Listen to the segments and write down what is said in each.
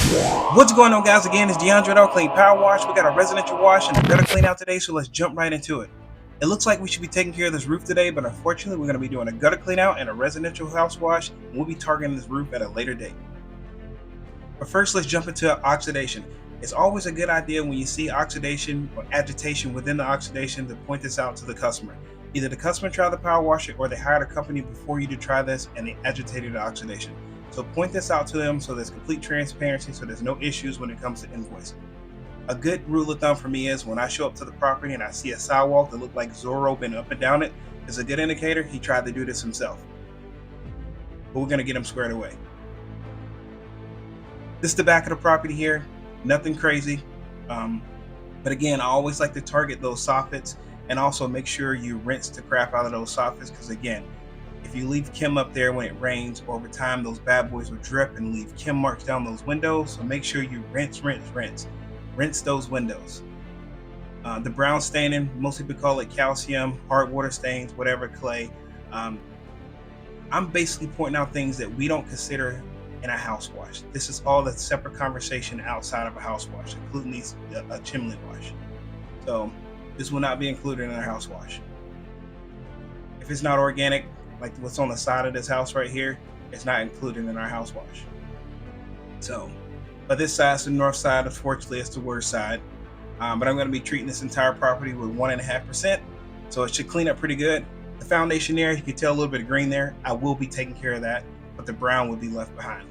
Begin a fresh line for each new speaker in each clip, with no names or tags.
What's going on, guys? Again, it's DeAndre at All Clean Power Wash. We got a residential wash and a gutter clean out today, so let's jump right into it. It looks like we should be taking care of this roof today, but unfortunately, we're going to be doing a gutter clean out and a residential house wash, and we'll be targeting this roof at a later date. But first, let's jump into oxidation. It's always a good idea when you see oxidation or agitation within the oxidation to point this out to the customer. Either the customer tried the power washer or they hired a company before you to try this and they agitated the oxidation. So point this out to them so there's complete transparency, so there's no issues when it comes to invoicing. A good rule of thumb for me is when I show up to the property and I see a sidewalk that looks like Zorro been up and down it, is a good indicator he tried to do this himself. But we're going to get him squared away. This is the back of the property here. Nothing crazy. But again, I always like to target those soffits and also make sure you rinse the crap out of those soffits, because again, if you leave Kim up there when it rains, over time those bad boys will drip and leave Kim marks down those windows. So make sure you rinse those windows. The brown staining, most people call it calcium, hard water stains, whatever, clay. I'm basically pointing out things that we don't consider in a house wash. This is all a separate conversation outside of a house wash, including a chimney wash. So this will not be included in a house wash. If it's not organic, like what's on the side of this house right here, it's not included in our house wash. So, but this side's the north side. Unfortunately, it's the worst side. But I'm going to be treating this entire property with 1.5%, so it should clean up pretty good. The foundation there, you can tell a little bit of green there. I will be taking care of that, but the brown will be left behind.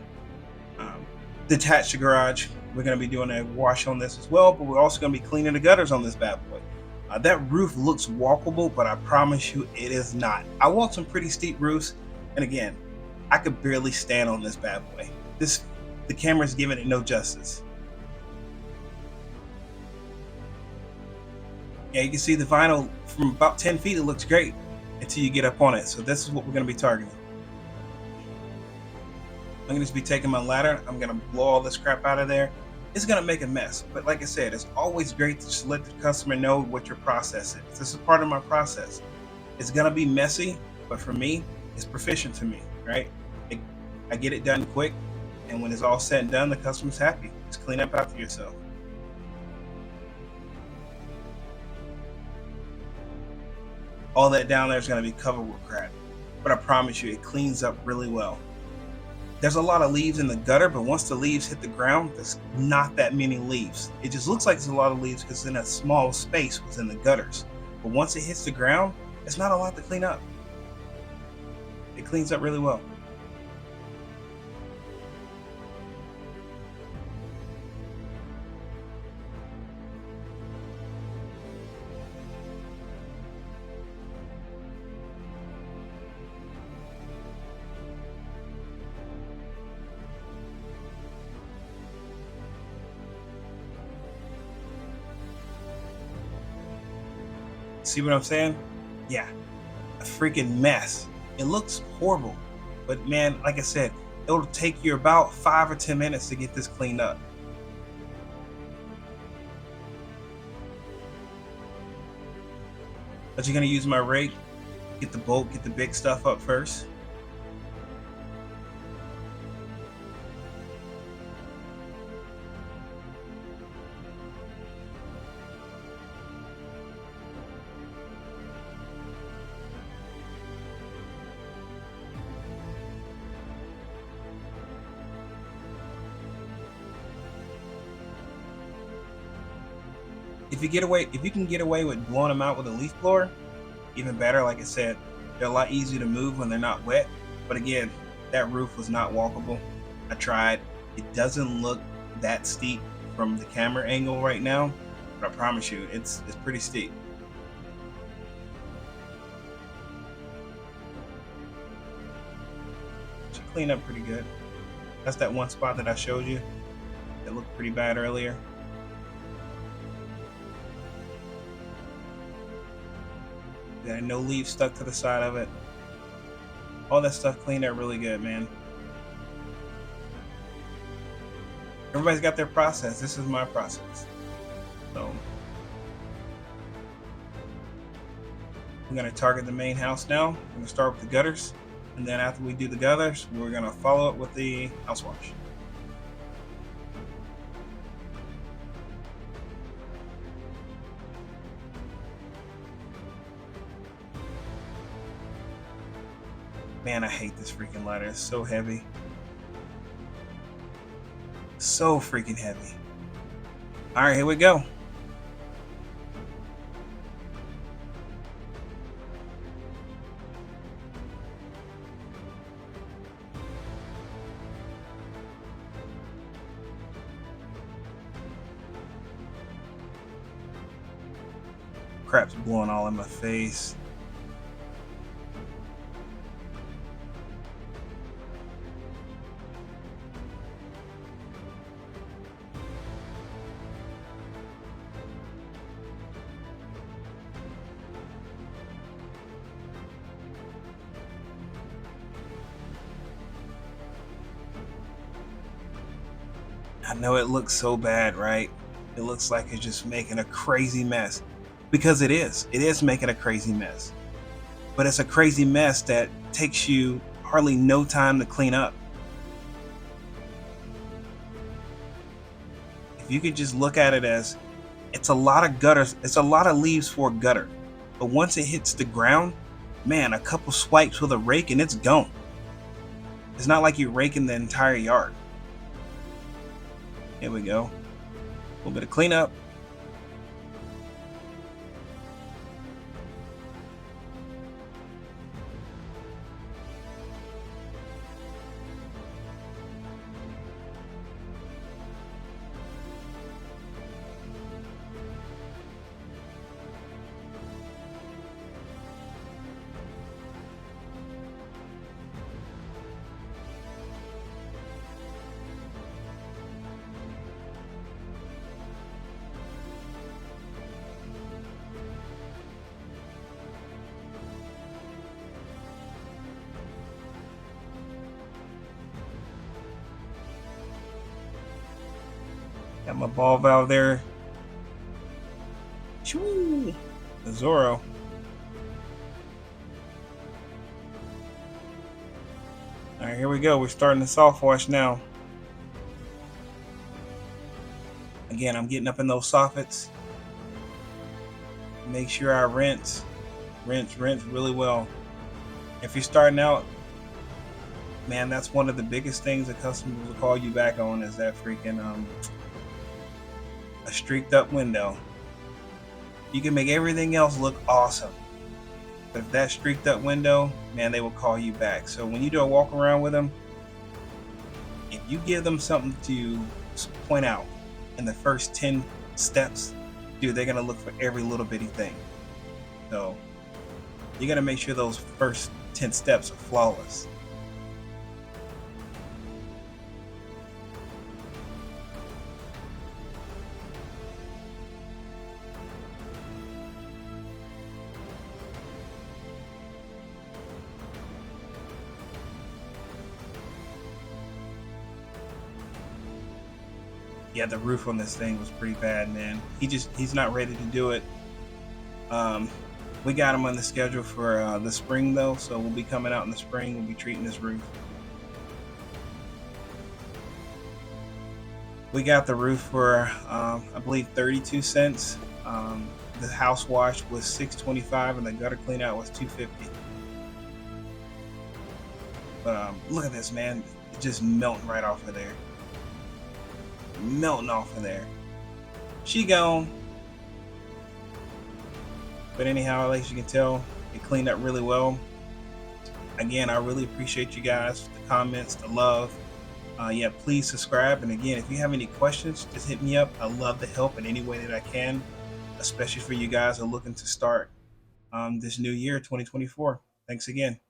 Detach the garage. We're going to be doing a wash on this as well, but we're also going to be cleaning the gutters on this bad boy. That roof looks walkable, but I promise you it is not. I walked some pretty steep roofs, and again, I could barely stand on this bad boy. The camera's giving it no justice. Yeah, you can see the vinyl from about 10 feet, it looks great until you get up on it. So this is what we're going to be targeting. I'm going to just be taking my ladder. I'm going to blow all this crap out of there. It's going to make a mess. But like I said, it's always great to just let the customer know what your process is. This is part of my process. It's going to be messy, but for me, it's proficient to me, right? I get it done quick. And when it's all said and done, the customer's happy. Just clean up after yourself. All that down there is going to be covered with crap. But I promise you, it cleans up really well. There's a lot of leaves in the gutter, but once the leaves hit the ground, there's not that many leaves. It just looks like there's a lot of leaves because in a small space within the gutters. But once it hits the ground, it's not a lot to clean up. It cleans up really well. See what I'm saying? Yeah, a freaking mess. It looks horrible, but man, like I said, it'll take you about 5 or 10 minutes to get this cleaned up. But you're gonna use my rake, get the big stuff up first. If you can get away with blowing them out with a leaf blower, even better. Like I said, they're a lot easier to move when they're not wet. But again, that roof was not walkable. I tried. It doesn't look that steep from the camera angle right now, but I promise you, it's pretty steep. Should clean up pretty good. That's that one spot that I showed you that looked pretty bad earlier. There are no leaves stuck to the side of it. All that stuff cleaned up really good, man. Everybody's got their process. This is my process. So I'm going to target the main house now. I'm going to start with the gutters. And then after we do the gutters, we're going to follow up with the house wash. Man, I hate this freaking ladder. It's so heavy. So freaking heavy. All right, here we go. Crap's blowing all in my face. I know it looks so bad, right? It looks like it's just making a crazy mess. Because it is. It is making a crazy mess. But it's a crazy mess that takes you hardly no time to clean up. If you could just look at it as it's a lot of gutters, it's a lot of leaves for a gutter. But once it hits the ground, man, a couple swipes with a rake and it's gone. It's not like you're raking the entire yard. Here we go. A little bit of cleanup. Got my ball valve there. Choo! The Zorro. All right, here we go. We're starting the soft wash now. Again, I'm getting up in those soffits. Make sure I rinse really well. If you're starting out, man, that's one of the biggest things that customers will call you back on is that freaking a streaked up window. You can make everything else look awesome, but if that streaked up window, man, they will call you back. So when you do a walk around with them, if you give them something to point out in the first 10 steps, dude, they're gonna look for every little bitty thing. So you gotta make sure those first 10 steps are flawless. Yeah, the roof on this thing was pretty bad, man. He's not ready to do it. Um, we got him on the schedule for the spring though, so we'll be coming out in the spring. We'll be treating this roof. We got the roof for I believe 32 cents. The house wash was $6.25 and the gutter clean out was $2.50. But look at this, man. It's just melting right off of there. Melting off of there. She gone. But anyhow, as you can tell, it cleaned up really well. Again, I really appreciate you guys, the comments, the love. Yeah, please subscribe. And again, if you have any questions, just hit me up. I love to help in any way that I can, especially for you guys who are looking to start this new year, 2024. Thanks again.